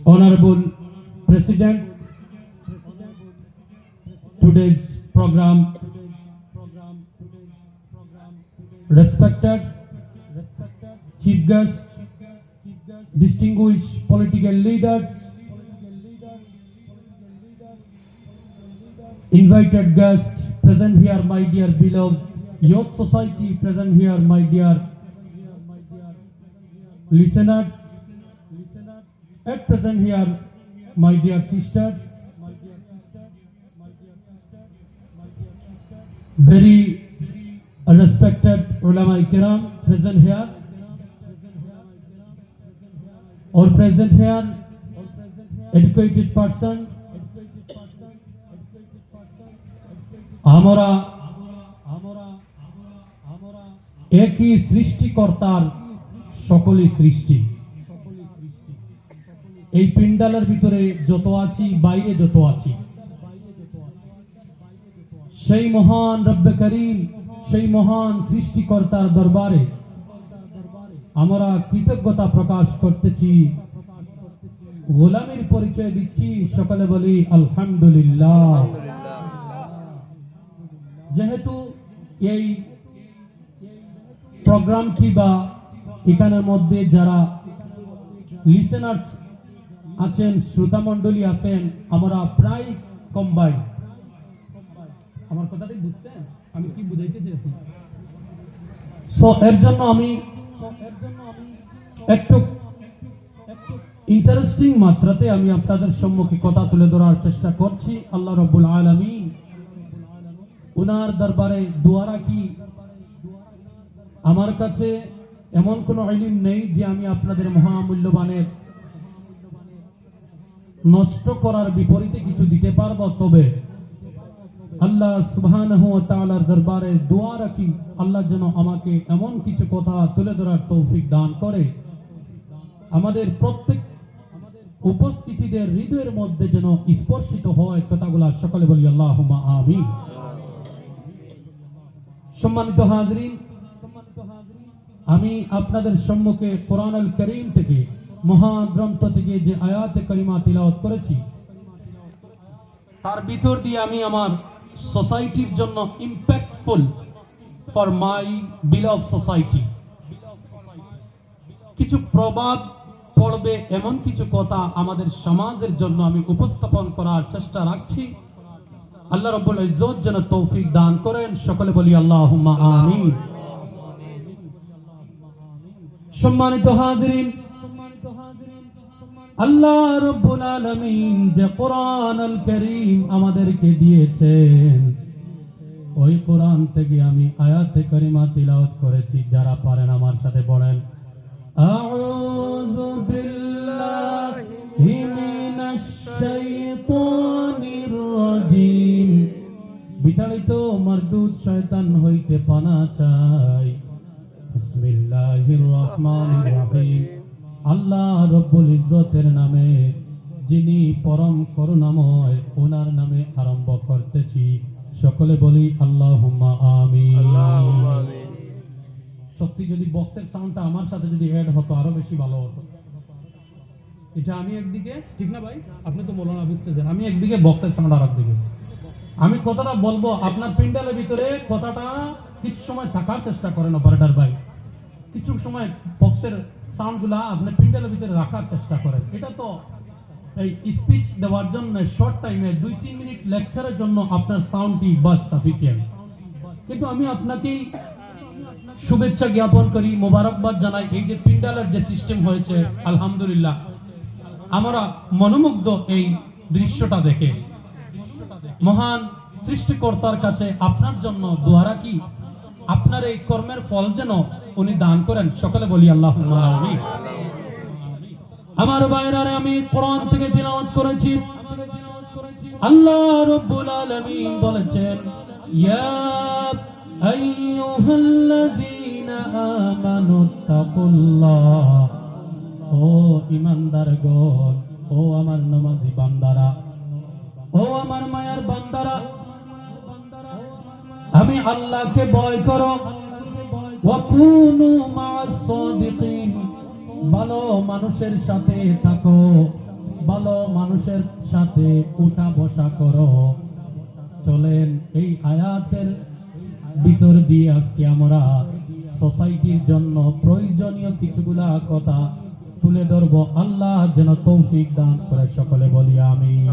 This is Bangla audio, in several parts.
Honorable President, today's program, respected Chief Guest, distinguished political leaders, invited guests present here, my dear beloved youth society present here, my dear listeners, at present here, my dear sisters, very respected ulama kiram present here, or present here, educated person, আমরা একই সৃষ্টিকর্তার সকলই সৃষ্টি। এই পিন্ডালের ভিতরে যত আছি, বাইরে যত আছি, সেই মহান রব্বে করিম, সেই মহান সৃষ্টিকর্তার দরবারে আমরা কৃতজ্ঞতা প্রকাশ করতেছি, গোলামীর পরিচয় দিচ্ছি, সকলে বলি আলহামদুলিল্লাহ। যেহেতু এই প্রোগ্রামটি বা এখানের মধ্যে যারা লিসেনার্স আছেন, শ্রোতা মণ্ডলী আছেন, আমরা প্রায় কম্বাইন্ড, আমার কথাটি বুঝতেন আমি কি বুঝাইতে চেয়েছি? সো এর জন্য আমি একটু ইন্টারেস্টিং মাত্রাতে আমি আপনাদের সম্মুখে কথা তুলে ধরার চেষ্টা করছি। আল্লাহ রাব্বুল আলামিন উনার দরবারে দোয়া রাখি, আমার কাছে এমন কোনো ইলম নেই যে আমি আপনাদের মহামূল্যবানের নষ্ট করার বিপরীতে কিছু দিতে পারবো, তবে আল্লাহ সুবহানাহু ওয়া তাআলার দরবারে দোয়া রাখি আল্লাহ যেন আমাকে এমন কিছু কথা তুলে ধরার তৌফিক দান করে, আমাদের প্রত্যেক উপস্থিতিদের হৃদয়ের মধ্যে যেন স্পর্শিত হয় কথাগুলো, সকলে বলি আল্লাহুম্মা আমিন। সম্মানিত হাজরিন, আমি আপনাদের সম্মুখে কোরআনুল কারীম থেকে, মহাগ্রন্থ থেকে যে আয়াতে কারিমা তিলাওয়াত করেছি, তার ভিতর দিয়ে আমি আমার সোসাইটির জন্য impactful for my believe society কিছু প্রভাব পড়বে এমন কিছু কথা আমাদের সমাজের জন্য আমি উপস্থাপন করার চেষ্টা রাখছি। আল্লাহ রাব্বুল ইজ্জত যেন তৌফিক দান করেন, সকলে বলি আল্লাহুম্মা আমিন। সম্মানিত হাজরিন, আল্লাহ রাব্বুল আলামিন যে কোরআনুল কারীম আমাদেরকে দিয়েছেন, ওই কোরআন থেকে আমি আয়াতে কারিমা তিলাওয়াত করেছি। যারা পারেন আমার সাথে পড়েন, আউযু বিল্লাহি মিনাশ শাইতানির রাজিম। বিতাড়িত মারদুদ শয়তান হইতে পানা চাই। বিসমিল্লাহির রহমানির রহিম। আল্লাহ রব্বুল ইজ্জতের নামে, যিনি পরম করুণাময়, ওনার নামে আরম্ভ করতেছি, সকলে বলি আল্লাহুম্মা আমিন। সত্যি যদি বক্সের সাউন্ডটা আমার সাথে যদি অ্যাড হতো আরো বেশি ভালো হতো। এটা আমি একদিকে, ঠিক না ভাই? আপনি তো বলো না, বুঝতেছেন? আমি একদিকে, বক্সের সাউন্ড আর একদিকে। আমি কথাটা বলবো, আপনার পিন্ডালের ভিতরে কথাটা কিছু সময় থাকার চেষ্টা করেন অপারেটর ভাই, কিছু সময় বক্সের সাউন্ডগুলা আপনার পিন্ডালের ভিতরে রাখার চেষ্টা করেন। এটা তো এই স্পিচ দেওয়ার জন্য শর্ট টাইমে 2-3 মিনিট লেকচারের জন্য আপনার সাউন্ডটি বাস সাফিসিয়েন্ট। কিন্তু আমি আপনাকেই শুভেচ্ছা জ্ঞাপন করি, মোবারকবাদ জানাই। এই যে পিন্ডালের যে সিস্টেম হয়েছে, আলহামদুলিল্লাহ, আমরা মনোমুগ্ধ এই দৃশ্যটা দেখে। মহান সৃষ্টিকর্তার কাছে আপনার জন্য দোয়া রাখি, আপনার এই কর্মের ফল যেন উনি দান করেন, সকলে বলি আল্লাহুম্মা আমিন। আমার ভাইরারে, আমি কোরআন থেকে তিলাওয়াত করেছি। আল্লাহ রাব্বুল আলামিন বলেছেন, ইয়া আইয়ুহাল্লাযীনা আমানুত্তাকুল্লাহ। ও ঈমানদারগণ, ও আমার নামাজি বান্দারা, ও আমার মায়ার বান্দারা, আমি আল্লাহকে ভয় করো। ওয়াকুনু মা'আস সাদিকিন, ভালো মানুষের সাথে থাকো, ভালো মানুষের সাথে উঠা বসা করো। চলেন এই আয়াতের ভিতর দিয়ে আজকে আমরা সোসাইটির জন্য প্রয়োজনীয় কিছুগুলা কথা তুলে ধরবো। আল্লাহ যেন তৌফিক দান করে, সকলে বলি আমিন।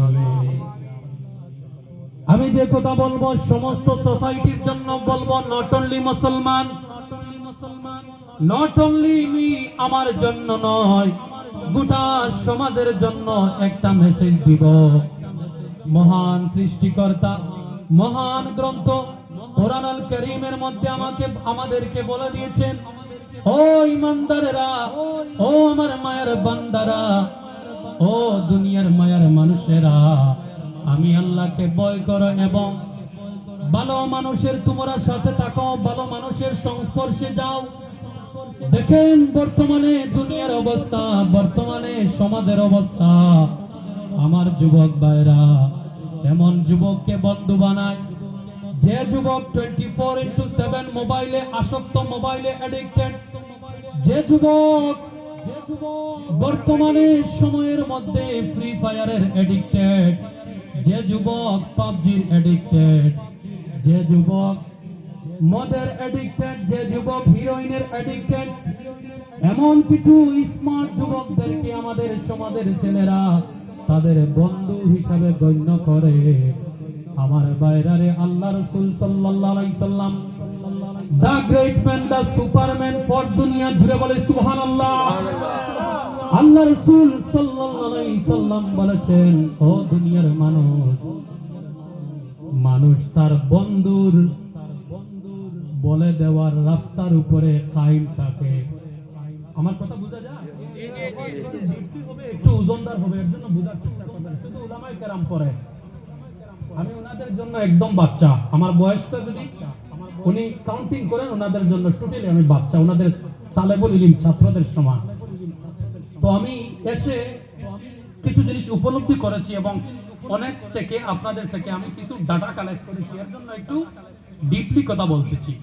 আমি যে কথা বলবো সমস্ত সোসাইটির জন্য বলবো, নট অনলি মুসলমান, নট অনলি মি, আমার জন্য নয়, গোটা সমাজের জন্য একটা মেসেজ দিব। মহান সৃষ্টিকর্তা মহান গ্রন্থ কোরআন আল কারীমের মধ্যে আমাদেরকে বলে দিয়েছেন, ও ইমানদারেরা, ও আমার মায়ের বান্দারা, ও দুনিয়ার মায়ের মানুষেরা, আমি আল্লাহকে ভয় করো এবং ভালো মানুষের তোমরা সাথে থাকো, ভালো মানুষের সংস্পর্শে যাও। দেখেন বর্তমানে দুনিয়ার অবস্থা, বর্তমানে সমাজের অবস্থা, আমার যুবক ভাইরা এমন যুবককে বন্ধু বানায় যে যুবক 24/7 মোবাইলে আসক্ত, মোবাইলে অ্যাডিক্টেড, যে যুবক বর্তমানে সময়ের মধ্যে ফ্রি ফায়ারের অ্যাডিক্টেড, যে যুবক পাবজির অ্যাডিক্টেড, যে যুবক মদের অ্যাডিক্টেড, যে যুবক হিরোইনের অ্যাডিক্টেড, এমন কিছু স্মার্ট যুবকদেরকে আমাদের সমাজের ছেলেরা তাদের বন্ধু হিসাবে গণ্য করে। আমার বাইরে আল্লাহ রাসূল সাল্লাল্লাহু আলাইহি সাল্লাম, the great man, the superman for দুনিয়া, জুড়ে বলে সুবহানাল্লাহ। আল্লাহ রাসূল সাল্লাল্লাহু আলাইহি সাল্লাম বলেছেন, ও দুনিয়ার মানুষ, মানুষ তার বন্ধুর বলে দেওয়ার রাস্তার উপরে কায়েম থাকে। আমার কথা বোঝা যায়? একটু ওজনদার হবে, এর জন্য বোঝার চেষ্টা করবেন। শুধু উলামায়ে কেরাম পড়ে, আমি ওনাদের জন্য একদম বাচ্চা। আমার বয়সটা যদি উনি কাউন্টিং করেন, ওনাদের জন্য টোটালি আমি বাচ্চা, ওনাদের তালেবুল ইলম ছাত্রদের সমান। তো আমি এসে কিছু জিনিস উপলব্ধি করেছি এবং অনেক থেকে আপনাদের থেকে আমি কিছু ডাটা কালেক্ট করেছি। এর জন্য একটু ডিপলি কথা বলতেছি।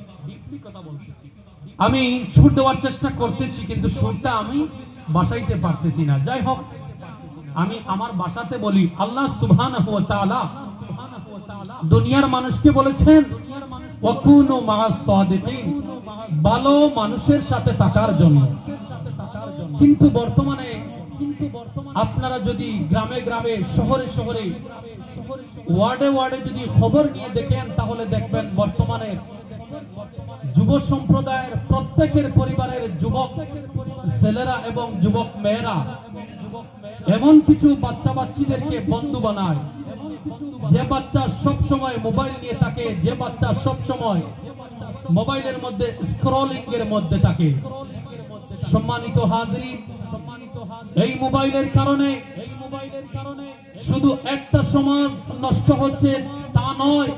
আমি সুর দেওয়ার চেষ্টা করতেছি, কিন্তু সুরটা আমি বাসাইতে পারতেছি না। যাই হোক, আমি আমার ভাষাতে বলি, আল্লাহ সুবহানাহু ওয়া তাআলা দুনিয়ার মানুষকে বলেছেন, ওয়াকুনু মা'আস সাদিকিন, ভালো মানুষের সাথে থাকার জন্য। কিন্তু বর্তমানে আপনারা যদি গ্রামে গ্রামে, শহরে শহরে, ওয়ার্ডে ওয়ার্ডে যদি খবর নিয়ে দেখেন, তাহলে দেখবেন বর্তমানে যুব সম্প্রদায়ের প্রত্যেকের পরিবারের যুবক ছেলেরা এবং যুবক মেয়েরা এমন কিছু বাচ্চা বাচ্চিদেরকে বন্ধু বানায়, যে বাচ্চা সব সময় মোবাইল নিয়ে থাকে, যে বাচ্চা সব সময় মোবাইলের মধ্যে স্ক্রলিং এর মধ্যে থাকে। সম্মানিত হাজরিন, এই মোবাইলের কারণে শুধু একটা সমাজ নষ্ট হচ্ছে তা নয়,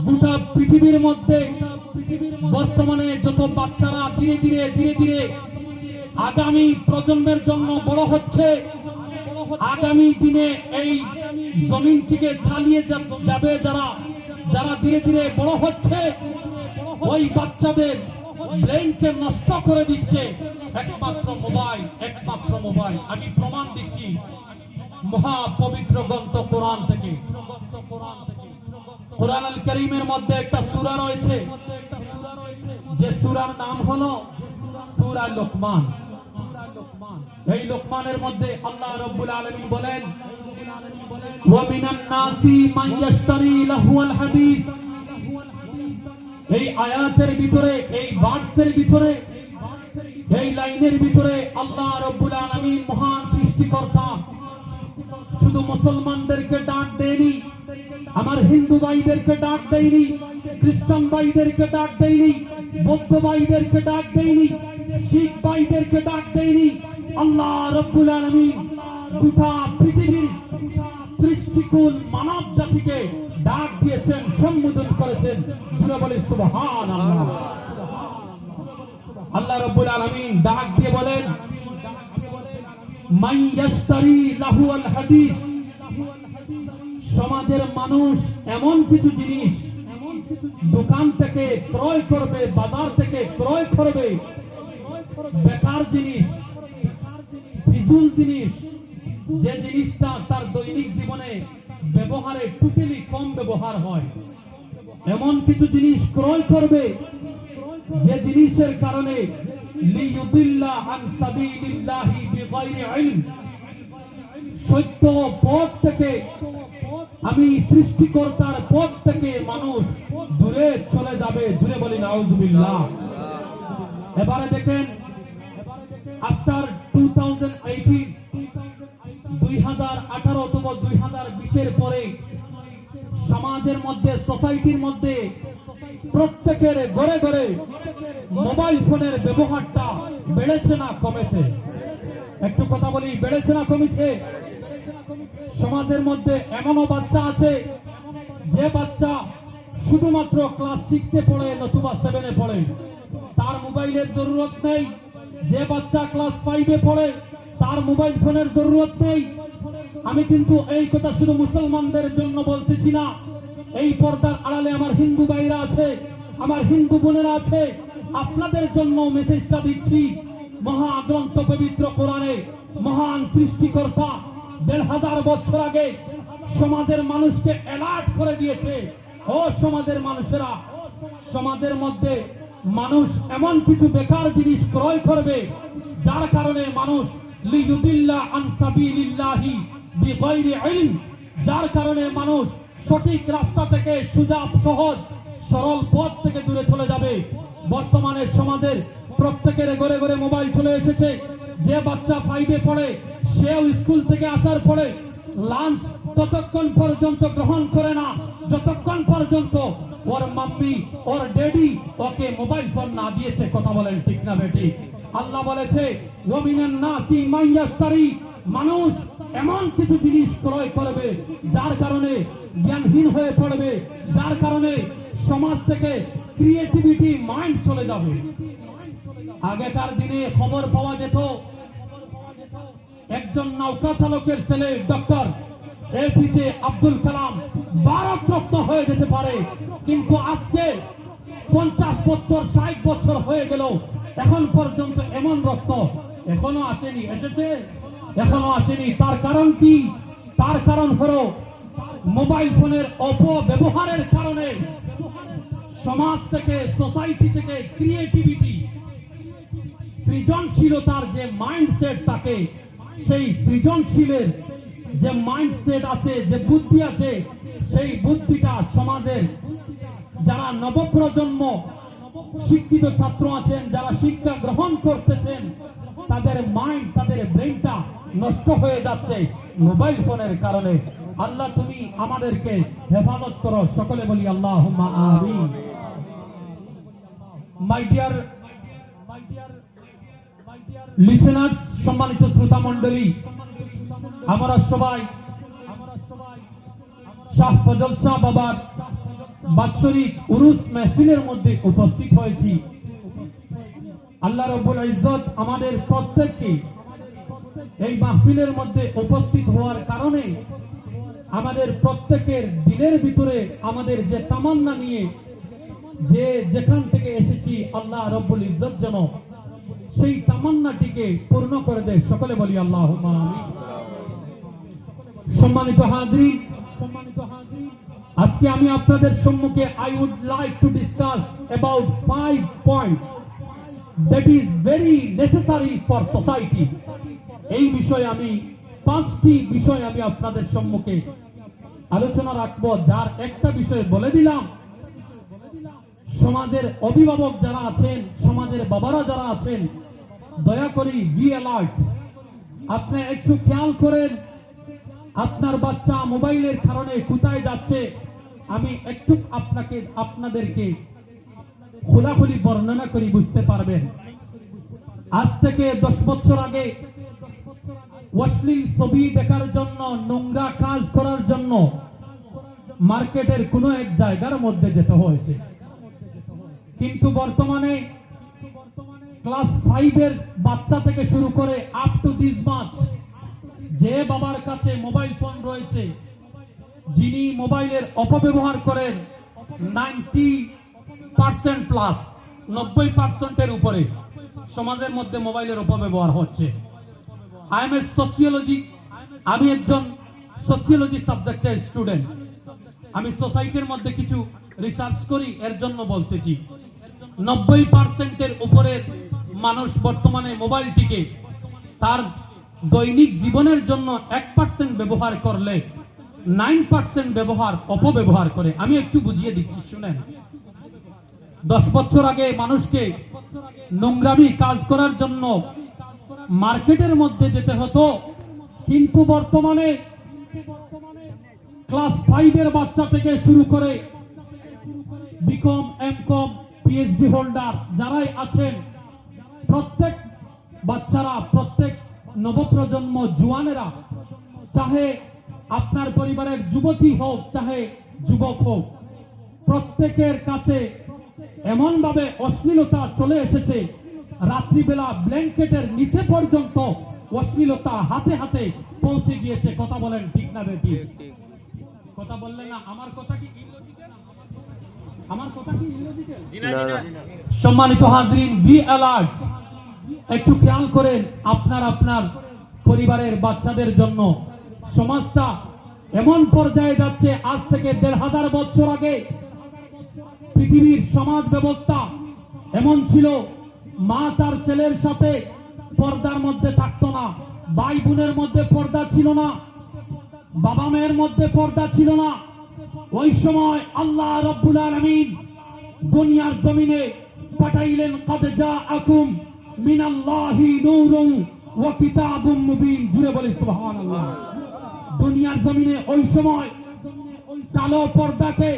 গোটা পৃথিবীর মধ্যে বর্তমানে যত বাচ্চারা ধীরে ধীরে ধীরে ধীরে আগামী প্রজন্মের জন্য বড় হচ্ছে, আগামী দিনে এই জমিনটিকে চালিয়ে যাবে যারা যারা ধীরে ধীরে বড় হচ্ছে, ওই বাচ্চাদের ব্রেনকে নষ্ট করে দিচ্ছে একমাত্র মোবাইল, একমাত্র মোবাইল। আমি প্রমাণ দিচ্ছি মহা পবিত্র গ্রন্থ কোরআন থেকে। কোরআন আল কারীমের মধ্যে একটা সূরা রয়েছে, যে সূরার নাম হলো সূরা লোকমান। এই লোকমানের মধ্যে আল্লাহ রাব্বুল আলামিন বলেন, ওয়া মিনান নাসি মান ইয়াশতারি লাহুল হাদিস। এই আয়াতের ভিতরে, এই ভার্সের ভিতরে, এই লাইনের ভিতরে আল্লাহ রাব্বুল আলামিন মহান সৃষ্টিকর্তা শুধু মুসলমানদেরকে ডাক দেয়নি, আমার হিন্দু ভাইদেরকে ডাক দেয়নি, খ্রিস্টান ভাইদেরকে ডাক দেয়নি, বৌদ্ধ ভাইদেরকে ডাক দেয়নি, শিখ ভাইদেরকে ডাক দেয়নি। আল্লাহ রাব্বুল আলামিন গোটা পৃথিবীর সৃষ্টিকুল মানব জাতিকে ডাক দিয়েছেন, সম্বোধন করেছেন। জুড়ে বলে সুবহানাল্লাহ। আল্লাহ রাব্বুল আলামিন ডাক দিয়ে বলেন, মান ইয়াশতারি লাহুল হাদিস। সমাজের মানুষ এমন কিছু জিনিস দোকান থেকে ক্রয় করবে, বাজার থেকে ক্রয় করবে, বেকার জিনিস, ফিজুল জিনিস, যে জিনিসটা তার দৈনিক জীবনে ব্যবহারে টোটালি কম ব্যবহার হয়, এমন কিছু জিনিস ক্রয় করবে যে জিনিসের কারণে লিইউদিল্লা আন সাবিলিল্লাহি বিগাইরি ইলম, সত্য পথ থেকে, আমি সৃষ্টিকর্তার পথ থেকে মানুষ দূরে চলে যাবে। দূরে বলি নাউজুবিল্লাহ। এবারে দেখেন, আফটার 2018, 2018 অথবা 2020 পরে সমাজের মধ্যে, সোসাইটির মধ্যে প্রত্যেকের ঘরে ঘরে মোবাইল ফোনের ব্যবহারটা বেড়েছে না কমেছে? একটু কথা বলি, বেড়েছে না কমেছে? সমাজের মধ্যে এমনও বাচ্চা আছে যে বাচ্চা শুধুমাত্র ক্লাস 6-এ পড়ে নতুবা 7-এ পড়ে, তার মোবাইলের জরুরত নেই। যে বাচ্চা ক্লাস 5-এ পড়ে তার মোবাইল ফোনের জরুরত নেই। আমি কিন্তু এই কথা শুধু মুসলমানদের জন্য বলতেছি না, এই পর্দার আড়ালে আমার হিন্দু ভাইরা আছে, আমার হিন্দু বোনেরা আছে, আপনাদের জন্য মেসেজটা দিচ্ছি। মহাগ্রন্থ পবিত্র কোরআনে মহান সৃষ্টিকর্তা 1500 বছর আগে সমাজের মানুষকে অ্যালার্ট করে দিয়েছে, ও সমাজের মানুষেরা, সমাজের মধ্যে মানুষ এমন কিছু বেকার জিনিস ক্রয় করবে যার কারণে মানুষ লিইউদিল্লা আন সাবিলিল্লাহি বিগাইরি ইলম, যার কারণে মানুষ সঠিক রাস্তা থেকে, সুজা সহজ সরল পথ থেকে দূরে চলে যাবে। বর্তমানে সমাজের প্রত্যেকের ঘরে ঘরে মোবাইল চলে এসেছে। যে বাচ্চা 5-এ পড়ে সেও স্কুল থেকে আসার পরে লাঞ্চ ততক্ষণ পর্যন্ত গ্রহণ করে না যতক্ষণ পর্যন্ত ওর মাম্মি, ওর ড্যাডি ওকে মোবাইল ফোন না দিয়েছে। কথা বলেন ঠিক না বেটি? আল্লাহ বলেছে ওয়ামিনান নাসি মান ইয়াশতারি, মানুষ এমন কিছু জিনিস ক্রয় করবে যার কারণে জ্ঞানহীন হয়ে পড়বে, যার কারণে সমাজ থেকে ক্রিয়েটিভিটি মাইন্ড চলে যাবে। আগেকার দিনে খবর পাওয়া যেত একজন নৌকা চালকের ছেলে ডক্টর এপিজে আব্দুল কালাম ভারতরত্ন হয়ে যেতে পারে, কিন্তু আজকে 50 বছর 60 বছর হয়ে গেল এখন পর্যন্ত এমন রত্ন এখনো আসেনি। এসেছে? এখনো আসেনি। তার কারণ কি? তার কারণ হলো মোবাইল ফোনের অপব্যবহারের কারণে সমাজ থেকে, সোসাইটি থেকে ক্রিয়েটিভিটি, সৃজনশীলতার যে মাইন্ডসেট থাকে, সেই সৃজনশীলের যে মাইন্ডসেট আছে, যে বুদ্ধি আছে, সেই বুদ্ধিটা সমাজের যারা নবপ্রজন্ম শিক্ষিত ছাত্র আছেন, যারা শিক্ষা গ্রহণ করতেছেন, তাদের মাইন্ড, তাদের ব্রেনটা নষ্ট হয়ে যাচ্ছে মোবাইল ফোনের কারণে। আল্লাহ তুমি আমাদেরকে হেফাজত করো, সকলে বলি আল্লাহুম্মা আমিন। মাই ডিয়ার লিসেনার্স, সম্মানিত শ্রোতা মণ্ডলী, আমরা সবাই শাহ ফজল শাহ বাবার বাৎসরিক উরুস মাহফিলের মধ্যে উপস্থিত হয়েছি। আল্লাহ রাব্বুল ইজ্জত আমাদের প্রত্যেককে এই মাহফিলের মধ্যে উপস্থিত হওয়ার কারণে আমাদের প্রত্যেকের দিলের ভিতরে আমাদের যে তামান্না নিয়ে যে যেখান থেকে এসেছি, আল্লাহ রাব্বুল ইজ্জত যেন সেই তামান্নাটিকে পূর্ণ করে দেয়, সকলে বলি আল্লাহুম্মা আমিন। সম্মানিত হাজরিন, আজকে আমি আপনাদের সম্মুখে I would like to discuss about 5 points that is very necessary for society. এই বিষয়ে আমি 5টি বিষয় আমি আপনাদের সম্মুখে আলোচনা রাখব, যার একটা বিষয় বলে দিলাম। সমাজের অভিভাবক যারা আছেন, সমাজের বাবারা যারা আছেন, দয়া করে বি অ্যালার্ট। আপনি একটু খেয়াল করেন আপনার বাচ্চা মোবাইলের কারণে কোথায় যাচ্ছে। আমি একটু আপনাদেরকে খোলাখুলি বর্ণনা করি, বুঝতে পারবেন। আজ থেকে 10 বছর আগে অশ্লীল ছবি দেখার জন্য, নোংরা কাজ করার জন্য মার্কেটের কোনো এক জায়গার মধ্যে যেতে হয়েছে, কিন্তু বর্তমানে ক্লাস 5-এর বাচ্চা থেকে শুরু করে আপ টু দিস মাচ, যে বাবার কাছে মোবাইল ফোন রয়েছে, যিনি মোবাইলের অপব্যবহার করেন 90% প্লাস, 90%-এর উপরে সমাজের মধ্যে মোবাইলের অপব্যবহার হচ্ছে। I am a আমি একজন সোসিওলজি সাবজেক্টের স্টুডেন্ট। আমি সোসাইটির মধ্যে কিছু রিসার্চ করি, এর জন্য বলতেছি 90% উপরের মানুষ বর্তমানে মোবাইলটিকে তার দৈনিক জীবনের জন্য 1% ব্যবহার করলে 9% অপব্যবহার করে। আমি একটু বুঝিয়ে দিচ্ছি, শুনেন। 10 বছর আগে মানুষকে নোংরামি কাজ করার জন্য মার্কেটের মধ্যে যেতে হতো, কিন্তু বর্তমানে ক্লাস 5 এর বাচ্চা থেকে শুরু করে বিকম, এমকম, পিএইচডি হোল্ডার যারাই আছেন, প্রত্যেক বাচ্চারা, প্রত্যেক নবপ্রজন্ম জুয়ানেরা, চাহে আপনার পরিবারের যুবতী হোক চাহে যুবক হোক, প্রত্যেকের কাছে এমন ভাবে অশ্লীলতা চলে এসেছে, রাত্রিবেলা ব্ল্যাঙ্কেটের নিচে পর্যন্ত অশ্লীলতা হাতে হাতে পৌঁছে গিয়েছে। কথা বলেন ঠিক না বেটি? কথা বললেন না? আমার কথা কি ইললজিক্যাল? আমার কথা কি ইললজিক্যাল? সম্মানিত হাজরিন, বি অ্যালার্ট। একটু খেয়াল করেন আপনার পরিবারের বাচ্চাদের জন্য। সমাজটা এমন পর্যায়ে যাচ্ছে, আজ থেকে 1500 বছর আগে পৃথিবীর সমাজ ব্যবস্থা এমন ছিল, মা তার ছেলের সাথে পর্দার মধ্যে থাকতো না, ভাই বোনের মধ্যে পর্দা ছিল না, বাবা মায়ের মধ্যে পর্দা ছিল না। ওই সময় আল্লাহ রাব্বুল আলামিন দুনিয়ার জমিনে পাঠাইলেন, কদ জাআকুম মিনাল্লাহি নূরুন ওয়া কিতাবুম মুবিন। জুড়ে বলি সুবহানাল্লাহ। দুনিয়ার জমিনে ওই সময় কালো পর্দাকে,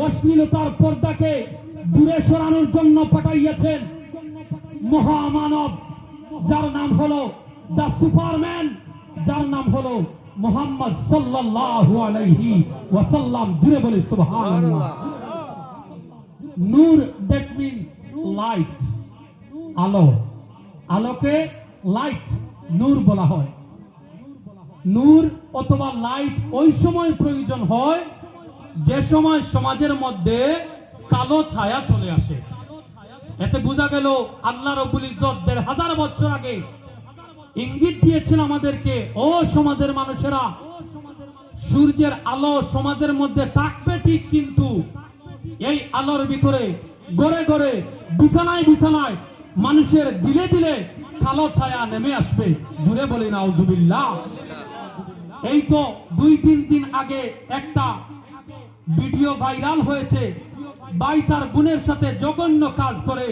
অশ্লীলতার পর্দাকে দূরে সরানোর জন্য পাঠাইয়াছেন মহামানব, যার নাম হলো দা সুপারম্যান, যার নাম হলো মুহাম্মদ সাল্লাল্লাহু আলাইহি ওয়াসাল্লাম। জুড়ে বলি সুবহানাল্লাহ। নূর, দ্যাট মিন্স লাইট, আলো। আলোকে লাইট, নূর বলা হয়। নূর অথবা লাইট ওই সময় প্রয়োজন হয় যে সময় সমাজের মধ্যে কালো ছায়া চলে আসে। এতে বোঝা গেল আল্লাহ রাব্বুল ইজ্জত 1500 বছর আগে ইঙ্গিত দিয়েছেন আমাদেরকে, ও সমাজের মানুষেরা, সূর্যের আলো সমাজের মধ্যে থাকবে ঠিক, কিন্তু এই আলোর ভিতরে গড়ে গড়ে, বিছানায় বিছানায়, মানুষের দিলে দিলে কালো ছায়া নেমে আসবে। জুড়ে বলি নাউজুবিল্লাহ। এই তো 2-3 দিন আগে একটা ভিডিও ভাইরাল হয়েছে, ভাই তার বোনের সাথে জঘন্য কাজ করে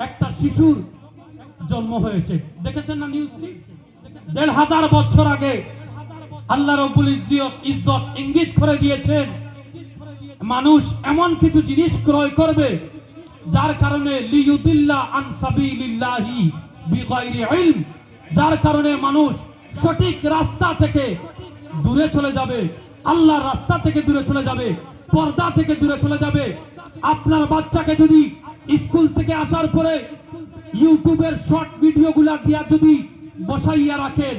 একটা শিশুর জন্ম হয়েছে। দেখেছেন না নিউজটি? 1500 বছর আগে আল্লাহ রাব্বুল ইজ্জত ইঙ্গিত করে দিয়েছেন, মানুষ এমন কিছু জিনিস ক্রয় করবে যার কারণে লিয়ুদিল্লা আন সাবিলিল্লাহি বিগাইরি ইলম, যার কারণে মানুষ সঠিক রাস্তা থেকে দূরে চলে যাবে, আল্লাহর রাস্তা থেকে দূরে চলে যাবে, পর্দা থেকে দূরে চলে যাবে। আপনার বাচ্চাকে যদি স্কুল থেকে আসার পরে ইউটিউবের শর্ট ভিডিওগুলা দিয়া যদি বসাইয়া রাখেন,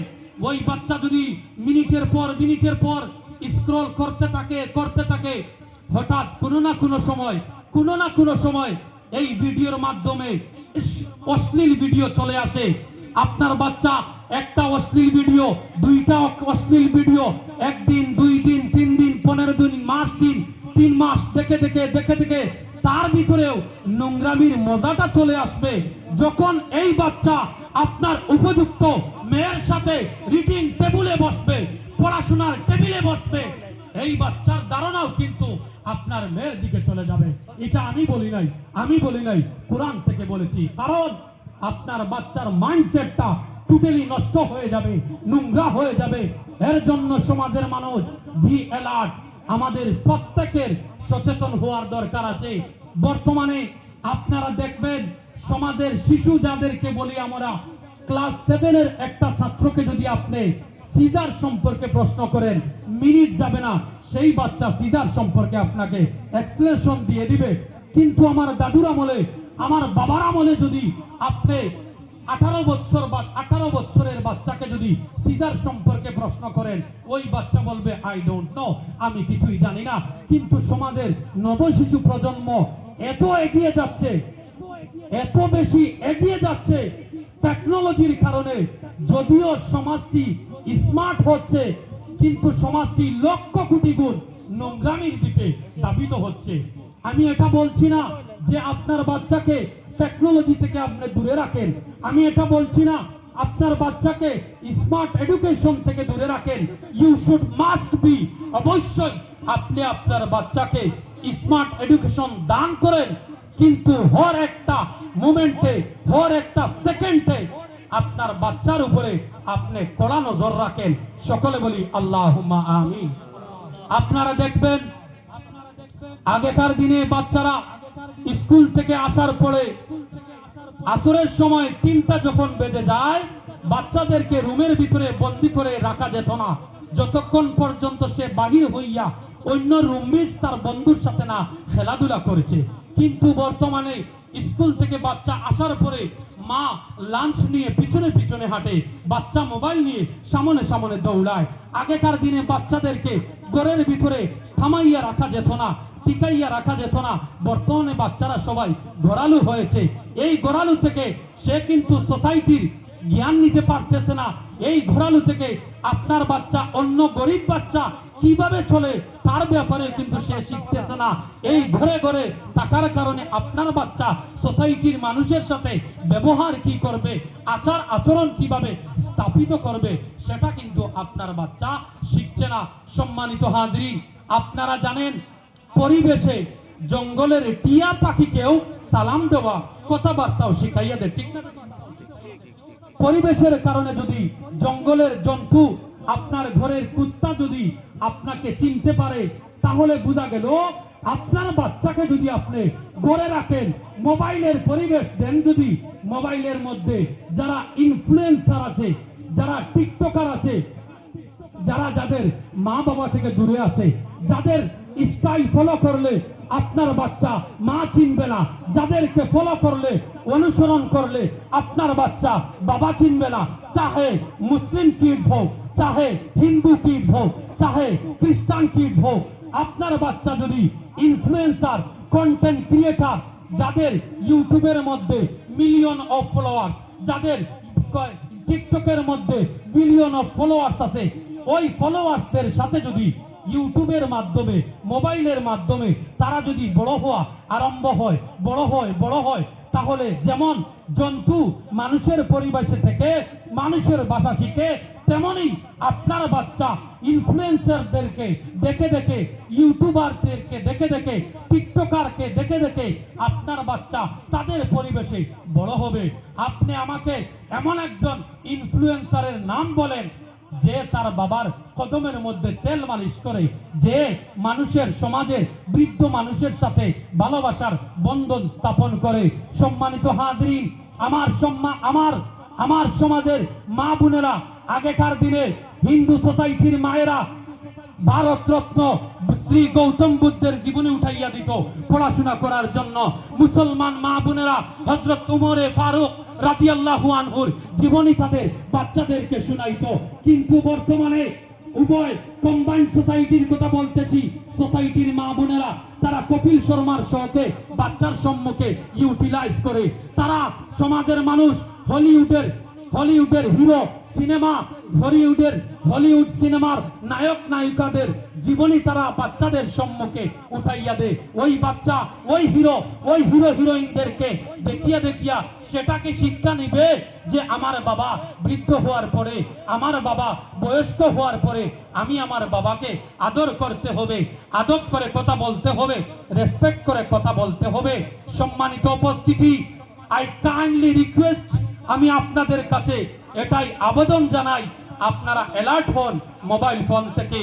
ওই বাচ্চা যদি মিনিটের পর স্ক্রল করতে থাকে, হঠাৎ কোনো না কোনো সময় এই ভিডিওর মাধ্যমে অশ্লীল ভিডিও চলে আসে। আপনার বাচ্চা একটা অশ্লীল ভিডিও, দুইটা অশ্লীল ভিডিও, একদিন, 2 দিন, 3 দিন, 15 দিন, মাস, 3 মাস দেখে দেখে তার ভিতরেও নোংরামির মজাটা চলে আসবে। যখন এই বাচ্চা আপনার উপযুক্ত মেয়ের সাথে রিডিং টেবিলে বসবে, পড়াশোনার টেবিলে বসবে, এই বাচ্চার ধারণাও কিন্তু আপনার মেয়ের দিকে চলে যাবে। এটা আমি বলি নাই, কোরআন থেকে বলেছি। কারণ আপনার বাচ্চার মাইন্ডসেটটা টোটালি নষ্ট হয়ে যাবে, নোংরা হয়ে যাবে। এর জন্য সমাজের মানুষ বি অ্যালার্ট। আমাদের প্রত্যেকের সচেতন হওয়ার দরকার আছে। বর্তমানে আপনারা দেখবেন সমাজের শিশু যাদেরকে বলি আমরা, ক্লাস 7 এর একটা ছাত্রকে যদি আপনি সিজার সম্পর্কে প্রশ্ন করেন, মিনিট যাবে না সেই বাচ্চা সিজার সম্পর্কে আপনাকে এক্সপ্লেনেশন দিয়ে দিবে। কিন্তু আমার দাদুর আমলে, আমার বাবার আমলে যদি আপনি 18 বছরের বাচ্চাকে যদি সিজার সম্পর্কে প্রশ্ন করেন, ওই বাচ্চা বলবে আই ডোন্ট নো, আমি কিছুই জানি না। কিন্তু সমাজের নবশিশু প্রজন্ম এত এগিয়ে যাচ্ছে, এত বেশি এগিয়ে যাচ্ছে, টেকনোলজির কারণে যদিও সমাজটি স্মার্ট হচ্ছে, কিন্তু সমাজটি লক্ষ কোটি গুণ নোংরামির দিকে ধাবিত হচ্ছে। আমি এটা বলছি না যে আপনার বাচ্চাকে টেকনোলজি থেকে আপনি দূরে রাখেন, আমি এটা বলছি না আপনার বাচ্চাকে স্মার্ট এডুকেশন থেকে দূরে রাখেন। ইউ শুড মাস্ট বি, অবশ্যই আপনি আপনার বাচ্চাকে স্মার্ট এডুকেশন দান করেন, কিন্তু হর একটা মোমেন্টে, হর একটা সেকেন্ডে আপনার বাচ্চার উপরে আপনি কড়া নজর রাখেন। সকলে বলি আল্লাহুম্মা আমিন। আপনারা দেখবেন আগেকার দিনে বাচ্চারা স্কুল থেকে আসার পরে আসরের সময় 3টা যখন বেজে যায়, বাচ্চাদেরকে রুমের ভিতরে বন্দি করে রাখা যেত না যতক্ষণ পর্যন্ত সে বাহির হইয়া অন্য রুমমেটস তার বন্ধুর সাথে না খেলাধুলা করেছে। কিন্তু বর্তমানে স্কুল থেকে বাচ্চা আসার পরে মা লাঞ্চ নিয়ে পিছনে পিছনে হাঁটে, বাচ্চা মোবাইল নিয়ে সামনে সামনে দৌড়ায়। আগেকার দিনে বাচ্চাদেরকে ঘরের ভিতরে থামাইয়া রাখা যেত না, টিকাইয়া রাখা যেত না। বর্তমানে বাচ্চারা সবাই ঘোরালু হয়েছে। এই ঘোরালু থেকে সে কিন্তু সোসাইটির জ্ঞান নিতে পারতেছে না। এই ঘোরালু থেকে আপনার বাচ্চা অন্য গরিব বাচ্চা কিভাবে চলে তার ব্যাপারে কিন্তু সে শিখতেছে না। এই ঘরে ঘরে থাকার কারণে আপনার বাচ্চা সোসাইটির মানুষের সাথে ব্যবহার কি করবে, আচার আচরণ কিভাবে স্থাপিত করবে, সেটা কিন্তু আপনার বাচ্চা শিখছে না। সম্মানিত হাজরিন, আপনারা জানেন পরিবেশে জঙ্গলের টিয়া পাখিকেও সালাম দেওয়া, কথাবার্তাও শিখাইয়া দেয়, ঠিক না? পরিবেশের কারণে যদি জঙ্গলের জন্তু, আপনার ঘরের কুত্তা যদি আপনাকে চিনতে পারে, তাহলে বোঝা গেল আপনার বাচ্চাকে যদি আপনি গড়ে রাখেন, মোবাইলের পরিবেশ দেন, যদি মোবাইলের মধ্যে যারা ইনফ্লুয়েন্সার আছে, যারা টিকটকার আছে, যারা যাদের মা বাবা থেকে দূরে আছে, যাদের স্টাইল ফলো করলে আপনার বাচ্চা মা চিনবে না, যাদেরকে ফলো করলে, অনুসরণ করলে আপনার বাচ্চা বাবা চিনবে না, চাহে মুসলিম কিডস হোক, চাহে হিন্দু কিডস হোক, চাহে খ্রিস্টান কিডস হোক, আপনার বাচ্চা যদি ইনফ্লুয়েন্সার, কন্টেন্ট ক্রিয়েটর, যাদের ইউটিউবের মধ্যে মিলিয়ন অফ ফলোয়ার্স, যাদের টিকটকের মধ্যে বিলিয়ন অফ ফলোয়ার্স আছে, ওই ফলোয়ার্সদের সাথে যদি ইউটিউবের মাধ্যমে, মোবাইলের মাধ্যমে তারা যদি বড় হওয়া আরম্ভ হয়, বড় হয়, তাহলে যেমন জন্তু মানুষের পরিবেশে থেকে মানুষের ভাষা শিখে, তেমনি আপনার বাচ্চা ইনফ্লুয়েন্সারদেরকে দেখে দেখে, ইউটিউবারদেরকে দেখে দেখে, টিকটকারকে দেখে দেখে আপনার বাচ্চা তাদের পরিবেশে বড় হবে। আপনি আমাকে এমন একজন ইনফ্লুয়েন্সারের নাম বলেন যে তার বাবার কদমের মধ্যে তেল মালিশ করে, যে মানুষের, সমাজের বৃদ্ধ মানুষের সাথে ভালোবাসার বন্ধন স্থাপন করে। সম্মানিত হাজরিন, আমার সমাজের মা বোনেরা, আগেকার দিনে হিন্দু সোসাইটির মায়েরা ভারত রত্ন শ্রী গৌতম বুদ্ধের জীবনী উঠাইয়া দিত পড়াশোনা করার জন্য। মুসলমান মা বোনেরা হযরত উমরে ফারুক রাদিয়াল্লাহু আনহুর জীবনী তাদের বাচ্চাদেরকে শোনাইতো। কিন্তু বর্তমানে উভয় কম্বাইন সোসাইটির কথা বলতেছি, সোসাইটির মা বোনেরা তারা কপিল শর্মার শোকে বাচ্চার সম্মুখে ইউটিলাইজ করে। তারা সমাজের মানুষ হলিউডের হিরো সিনেমা, হলিউড সিনেমার নায়ক নায়িকাদের জীবনী তারা বাচ্চাদের সম্মুখে উঠাইয়া দেয়। ওই বাচ্চা ওই হিরো হিরোইনদেরকে দেখিয়া সেটাকে শিক্ষা নিবে যে আমার বাবা বৃদ্ধ হওয়ার পরে, আমার বাবা বয়স্ক হওয়ার পরে আমি আমার বাবাকে আদর করতে হবে, আদব করে কথা বলতে হবে, রেসপেক্ট করে কথা বলতে হবে। সম্মানিত উপস্থিতি, আই কাইন্ডলি রিকোয়েস্ট, আমি আপনাদের কাছে এটাই আবেদন জানাই, আপনারা অ্যালার্ট হন মোবাইল ফোন থেকে।